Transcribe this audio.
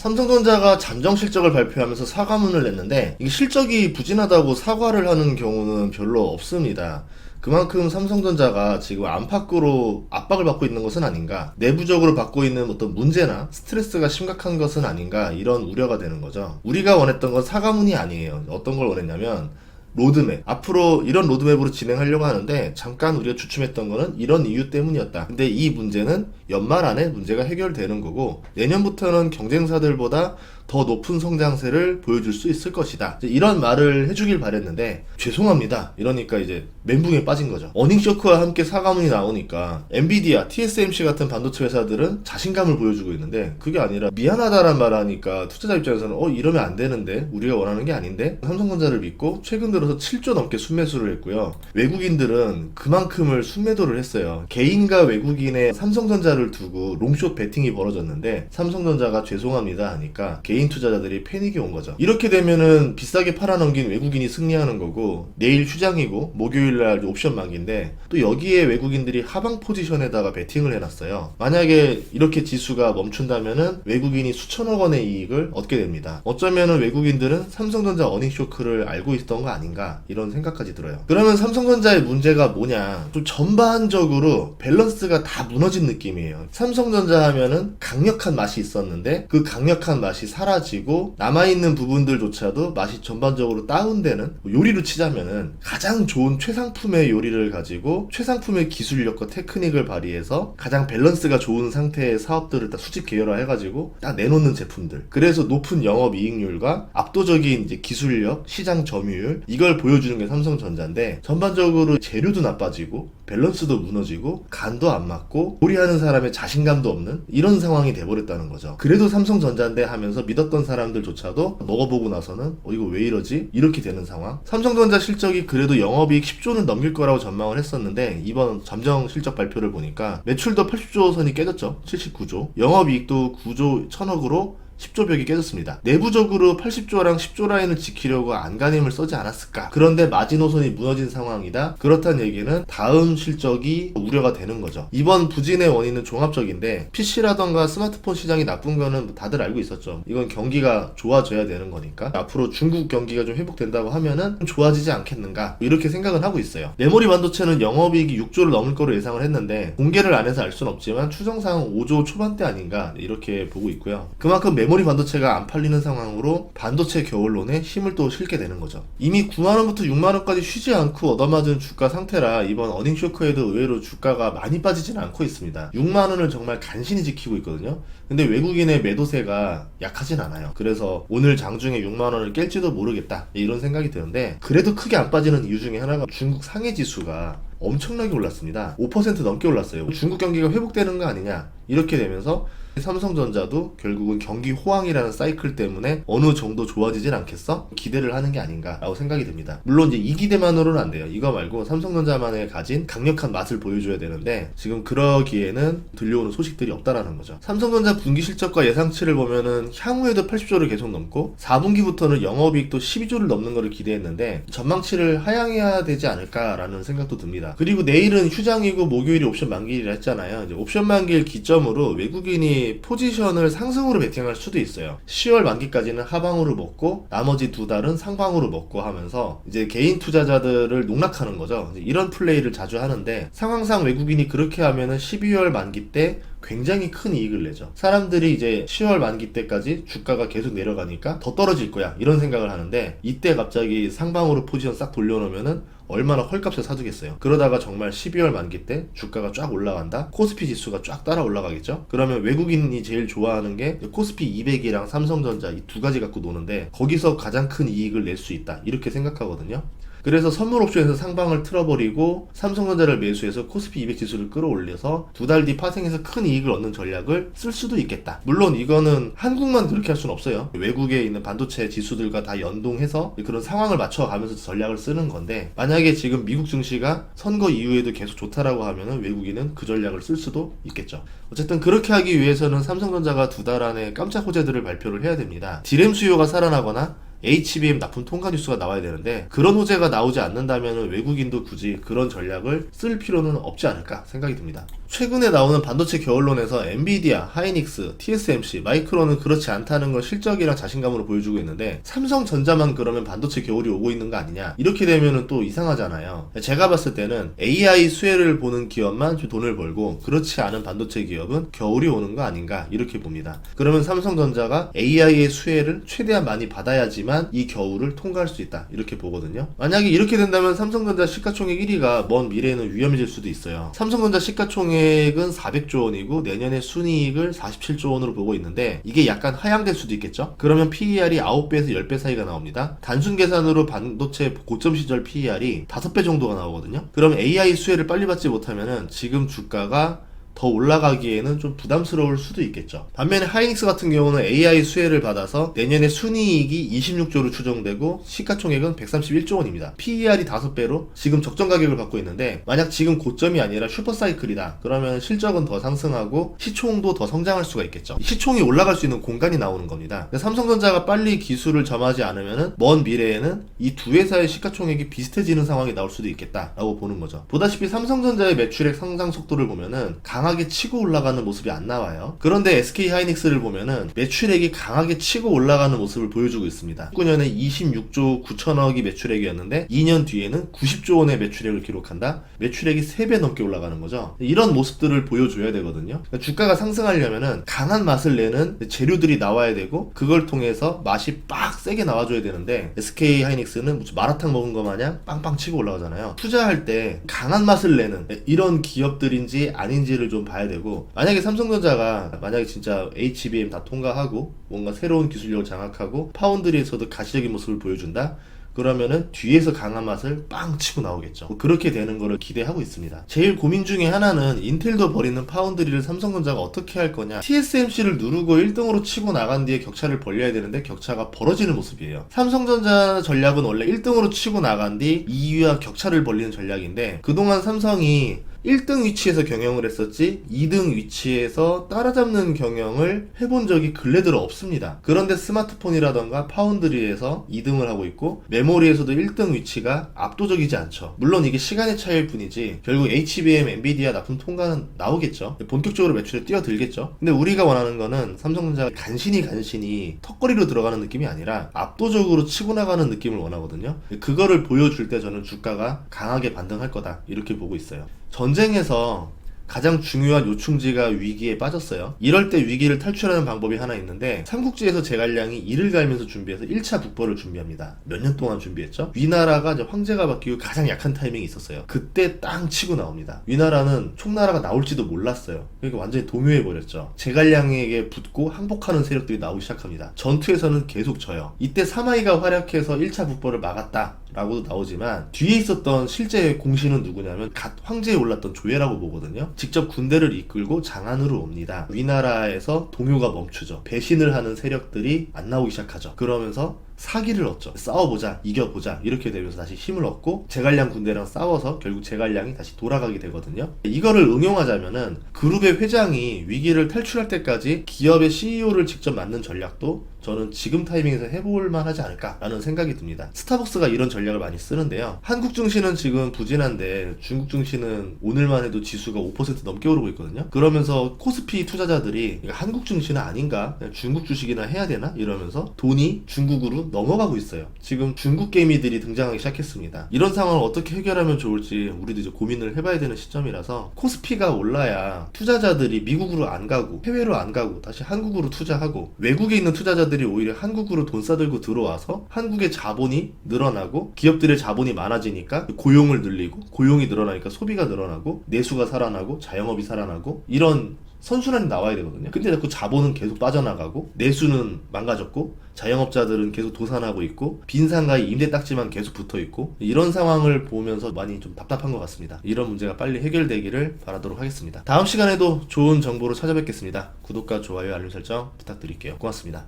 삼성전자가 잠정 실적을 발표하면서 사과문을 냈는데 이게 실적이 부진하다고 사과를 하는 경우는 별로 없습니다. 그만큼 삼성전자가 지금 안팎으로 압박을 받고 있는 것은 아닌가, 내부적으로 받고 있는 어떤 문제나 스트레스가 심각한 것은 아닌가, 이런 우려가 되는 거죠. 우리가 원했던 건 사과문이 아니에요. 어떤 걸 원했냐면 로드맵, 앞으로 이런 로드맵으로 진행하려고 하는데 잠깐 우리가 주춤했던 거는 이런 이유 때문이었다. 근데 이 문제는 연말 안에 문제가 해결되는 거고 내년부터는 경쟁사들보다 더 높은 성장세를 보여줄 수 있을 것이다. 이런 말을 해주길 바랬는데 죄송합니다 이러니까 이제 멘붕에 빠진 거죠. 어닝 쇼크와 함께 사과문이 나오니까 엔비디아, TSMC 같은 반도체 회사들은 자신감을 보여주고 있는데 그게 아니라 미안하다란 말을 하니까 투자자 입장에서는 이러면 안 되는데, 우리가 원하는 게 아닌데, 삼성전자를 믿고 최근 들어서 7조 넘게 순매수를 했고요. 외국인들은 그만큼을 순매도를 했어요. 개인과 외국인의 삼성전자를 두고 롱숏 베팅이 벌어졌는데 삼성전자가 죄송합니다 하니까 개인 투자자들이 패닉이 온 거죠. 이렇게 되면은 비싸게 팔아넘긴 외국인이 승리하는 거고, 내일 휴장이고 목요일날 옵션 만기인데 또 여기에 외국인들이 하방 포지션에다가 베팅을 해놨어요. 만약에 이렇게 지수가 멈춘다면은 외국인이 수천억 원의 이익을 얻게 됩니다. 어쩌면은 외국인들은 삼성전자 어닝 쇼크를 알고 있었던 거 아닌가, 이런 생각까지 들어요. 그러면 삼성전자의 문제가 뭐냐, 좀 전반적으로 밸런스가 다 무너진 느낌이에요. 삼성전자 하면은 강력한 맛이 있었는데 그 강력한 맛이 사라지고 남아있는 부분들조차도 맛이 전반적으로 다운되는, 요리로 치자면은 가장 좋은 최상품의 요리를 가지고 최상품의 기술력과 테크닉을 발휘해서 가장 밸런스가 좋은 상태의 사업들을 딱 수직 계열화 해가지고 딱 내놓는 제품들, 그래서 높은 영업이익률과 압도적인 이제 기술력, 시장 점유율, 이걸 보여주는 게 삼성전자인데 전반적으로 재료도 나빠지고 밸런스도 무너지고 간도 안 맞고 요리하는 사람의 자신감도 없는 이런 상황이 돼버렸다는 거죠. 그래도 삼성전자인데 하면서 믿었던 사람들조차도 먹어보고 나서는 이거 왜 이러지? 이렇게 되는 상황. 삼성전자 실적이 그래도 영업이익 10조는 넘길 거라고 전망을 했었는데 이번 잠정 실적 발표를 보니까 매출도 80조 선이 깨졌죠. 79조. 영업이익도 9조 1000억으로 10조 벽이 깨졌습니다. 내부적으로 80조랑 10조 라인을 지키려고 안간힘을 써지 않았을까? 그런데 마지노선이 무너진 상황이다. 그렇다는 얘기는 다음 실적이 우려가 되는 거죠. 이번 부진의 원인은 종합적인데 PC라던가 스마트폰 시장이 나쁜 거는 다들 알고 있었죠. 이건 경기가 좋아져야 되는 거니까 앞으로 중국 경기가 좀 회복된다고 하면은 좀 좋아지지 않겠는가, 이렇게 생각은 하고 있어요. 메모리 반도체는 영업이익이 6조를 넘을 거로 예상을 했는데 공개를 안 해서 알 수는 없지만 추정상 5조 초반대 아닌가, 이렇게 보고 있고요. 그만큼 메모리 반도체가 안 팔리는 상황으로 반도체 겨울론에 힘을 또 실게 되는 거죠. 이미 9만원부터 6만원까지 쉬지 않고 얻어맞은 주가 상태라 이번 어닝 쇼크에도 의외로 주가가 많이 빠지지는 않고 있습니다. 6만원을 정말 간신히 지키고 있거든요. 근데 외국인의 매도세가 약하진 않아요. 그래서 오늘 장중에 6만원을 깰지도 모르겠다, 이런 생각이 드는데 그래도 크게 안 빠지는 이유 중에 하나가 중국 상해 지수가 엄청나게 올랐습니다. 5% 넘게 올랐어요. 중국 경기가 회복되는 거 아니냐, 이렇게 되면서 삼성전자도 결국은 경기 호황이라는 사이클 때문에 어느 정도 좋아지진 않겠어? 기대를 하는 게 아닌가 라고 생각이 듭니다. 물론 이제 이 기대만으로는 안 돼요. 이거 말고 삼성전자만의 가진 강력한 맛을 보여줘야 되는데 지금 그러기에는 들려오는 소식들이 없다라는 거죠. 삼성전자 분기 실적과 예상치를 보면은 향후에도 80조를 계속 넘고 4분기부터는 영업이익도 12조를 넘는 거를 기대했는데 전망치를 하향해야 되지 않을까라는 생각도 듭니다. 그리고 내일은 휴장이고 목요일이 옵션 만기일이라 했잖아요. 이제 옵션 만기일 기점으로 외국인이 포지션을 상승으로 베팅할 수도 있어요. 10월 만기까지는 하방으로 먹고 나머지 두 달은 상방으로 먹고 하면서 이제 개인 투자자들을 농락하는 거죠. 이런 플레이를 자주 하는데 상황상 외국인이 그렇게 하면은 12월 만기 때 굉장히 큰 이익을 내죠. 사람들이 이제 10월 만기 때까지 주가가 계속 내려가니까 더 떨어질 거야, 이런 생각을 하는데 이때 갑자기 상방으로 포지션 싹 돌려놓으면은 얼마나 헐값에 사두겠어요. 그러다가 정말 12월 만기 때 주가가 쫙 올라간다? 코스피 지수가 쫙 따라 올라가겠죠? 그러면 외국인이 제일 좋아하는 게 코스피 200이랑 삼성전자 이 두 가지 갖고 노는데 거기서 가장 큰 이익을 낼 수 있다, 이렇게 생각하거든요. 그래서 선물 옵션에서 상방을 틀어버리고 삼성전자를 매수해서 코스피 200 지수를 끌어올려서 두 달 뒤 파생해서 큰 이익을 얻는 전략을 쓸 수도 있겠다. 물론 이거는 한국만 그렇게 할 수는 없어요. 외국에 있는 반도체 지수들과 다 연동해서 그런 상황을 맞춰가면서 전략을 쓰는 건데 만약에 지금 미국 증시가 선거 이후에도 계속 좋다라고 하면은 외국인은 그 전략을 쓸 수도 있겠죠. 어쨌든 그렇게 하기 위해서는 삼성전자가 두 달 안에 깜짝 호재들을 발표를 해야 됩니다. 디램 수요가 살아나거나 HBM 납품 통과 뉴스가 나와야 되는데 그런 호재가 나오지 않는다면 외국인도 굳이 그런 전략을 쓸 필요는 없지 않을까 생각이 듭니다. 최근에 나오는 반도체 겨울론에서 엔비디아, 하이닉스, TSMC, 마이크론은 그렇지 않다는 걸 실적이랑 자신감으로 보여주고 있는데 삼성전자만 그러면 반도체 겨울이 오고 있는 거 아니냐, 이렇게 되면은 또 이상하잖아요. 제가 봤을 때는 AI 수혜를 보는 기업만 좀 돈을 벌고 그렇지 않은 반도체 기업은 겨울이 오는 거 아닌가 이렇게 봅니다. 그러면 삼성전자가 AI의 수혜를 최대한 많이 받아야지만 이 겨울을 통과할 수 있다 이렇게 보거든요. 만약에 이렇게 된다면 삼성전자 시가총액 1위가 먼 미래에는 위험해질 수도 있어요. 삼성전자 시가총액은 400조 원이고 내년에 순이익을 47조 원으로 보고 있는데 이게 약간 하향될 수도 있겠죠. 그러면 PER이 9배에서 10배 사이가 나옵니다. 단순 계산으로 반도체 고점 시절 PER이 5배 정도가 나오거든요. 그럼 AI 수혜를 빨리 받지 못하면은 지금 주가가 더 올라가기에는 좀 부담스러울 수도 있겠죠. 반면에 하이닉스 같은 경우는 AI 수혜를 받아서 내년에 순이익이 26조로 추정되고 시가총액은 131조 원입니다. PER이 5배로 지금 적정 가격을 받고 있는데 만약 지금 고점이 아니라 슈퍼사이클이다 그러면 실적은 더 상승하고 시총도 더 성장할 수가 있겠죠. 시총이 올라갈 수 있는 공간이 나오는 겁니다. 삼성전자가 빨리 기술을 점하지 않으면 먼 미래에는 이 두 회사의 시가총액이 비슷해지는 상황이 나올 수도 있겠다라고 보는 거죠. 보다시피 삼성전자의 매출액 상승 속도를 보면은 강하게 치고 올라가는 모습이 안 나와요. 그런데 SK하이닉스를 보면은 매출액이 강하게 치고 올라가는 모습을 보여주고 있습니다. 19년에 26조 9천억이 매출액이었는데 2년 뒤에는 90조 원의 매출액을 기록한다. 매출액이 3배 넘게 올라가는 거죠. 이런 모습들을 보여줘야 되거든요. 그러니까 주가가 상승하려면은 강한 맛을 내는 재료들이 나와야 되고 그걸 통해서 맛이 빡 세게 나와줘야 되는데 SK하이닉스는 무슨 마라탕 먹은 거 마냥 빵빵 치고 올라가잖아요. 투자할 때 강한 맛을 내는 이런 기업들인지 아닌지를 좀 봐야 되고, 만약에 삼성전자가 만약에 진짜 HBM 다 통과하고 뭔가 새로운 기술력을 장악하고 파운드리에서도 가시적인 모습을 보여준다? 그러면은 뒤에서 강한 맛을 빵 치고 나오겠죠. 그렇게 되는 거를 기대하고 있습니다. 제일 고민 중에 하나는 인텔도 버리는 파운드리를 삼성전자가 어떻게 할 거냐. TSMC를 누르고 1등으로 치고 나간 뒤에 격차를 벌려야 되는데 격차가 벌어지는 모습이에요. 삼성전자 전략은 원래 1등으로 치고 나간 뒤 2위와 격차를 벌리는 전략인데 그동안 삼성이 1등 위치에서 경영을 했었지 2등 위치에서 따라잡는 경영을 해본 적이 근래 들어 없습니다. 그런데 스마트폰이라던가 파운드리에서 2등을 하고 있고 메모리에서도 1등 위치가 압도적이지 않죠. 물론 이게 시간의 차이일 뿐이지 결국 HBM, 엔비디아 납품 통과는 나오겠죠. 본격적으로 매출에 뛰어들겠죠. 근데 우리가 원하는 거는 삼성전자가 간신히 턱걸이로 들어가는 느낌이 아니라 압도적으로 치고 나가는 느낌을 원하거든요. 그거를 보여줄 때 저는 주가가 강하게 반등할 거다 이렇게 보고 있어요. 전쟁에서 가장 중요한 요충지가 위기에 빠졌어요. 이럴 때 위기를 탈출하는 방법이 하나 있는데 삼국지에서 제갈량이 이를 갈면서 준비해서 1차 북벌을 준비합니다. 몇 년 동안 준비했죠? 위나라가 이제 황제가 바뀌고 가장 약한 타이밍이 있었어요. 그때 땅 치고 나옵니다. 위나라는 총나라가 나올지도 몰랐어요. 그러니까 완전히 동요해버렸죠. 제갈량에게 붙고 항복하는 세력들이 나오기 시작합니다. 전투에서는 계속 져요. 이때 사마이가 활약해서 1차 북벌을 막았다 라고도 나오지만 뒤에 있었던 실제 공신은 누구냐면 갓 황제에 올랐던 조예라고 보거든요. 직접 군대를 이끌고 장안으로 옵니다. 위나라에서 동요가 멈추죠. 배신을 하는 세력들이 안 나오기 시작하죠. 그러면서 사기를 얻죠. 싸워보자, 이겨보자 이렇게 되면서 다시 힘을 얻고 제갈량 군대랑 싸워서 결국 제갈량이 다시 돌아가게 되거든요. 이거를 응용하자면은 그룹의 회장이 위기를 탈출할 때까지 기업의 CEO를 직접 맡는 전략도 저는 지금 타이밍에서 해볼만 하지 않을까라는 생각이 듭니다. 스타벅스가 이런 전략을 많이 쓰는데요. 한국 증시는 지금 부진한데 중국 증시는 오늘만 해도 지수가 5% 넘게 오르고 있거든요. 그러면서 코스피 투자자들이 한국 증시는 아닌가? 그냥 중국 주식이나 해야 되나? 이러면서 돈이 중국으로 넘어가고 있어요. 지금 중국 개미들이 등장하기 시작했습니다. 이런 상황을 어떻게 해결하면 좋을지 우리도 이제 고민을 해봐야 되는 시점이라서 코스피가 올라야 투자자들이 미국으로 안 가고 해외로 안 가고 다시 한국으로 투자하고 외국에 있는 투자자들이 오히려 한국으로 돈 싸들고 들어와서 한국의 자본이 늘어나고 기업들의 자본이 많아지니까 고용을 늘리고 고용이 늘어나니까 소비가 늘어나고 내수가 살아나고 자영업이 살아나고 이런 선순환이 나와야 되거든요. 근데 자꾸 자본은 계속 빠져나가고 내수는 망가졌고 자영업자들은 계속 도산하고 있고 빈상가에 임대 딱지만 계속 붙어있고 이런 상황을 보면서 많이 좀 답답한 것 같습니다. 이런 문제가 빨리 해결되기를 바라도록 하겠습니다. 다음 시간에도 좋은 정보로 찾아뵙겠습니다. 구독과 좋아요 알림 설정 부탁드릴게요. 고맙습니다.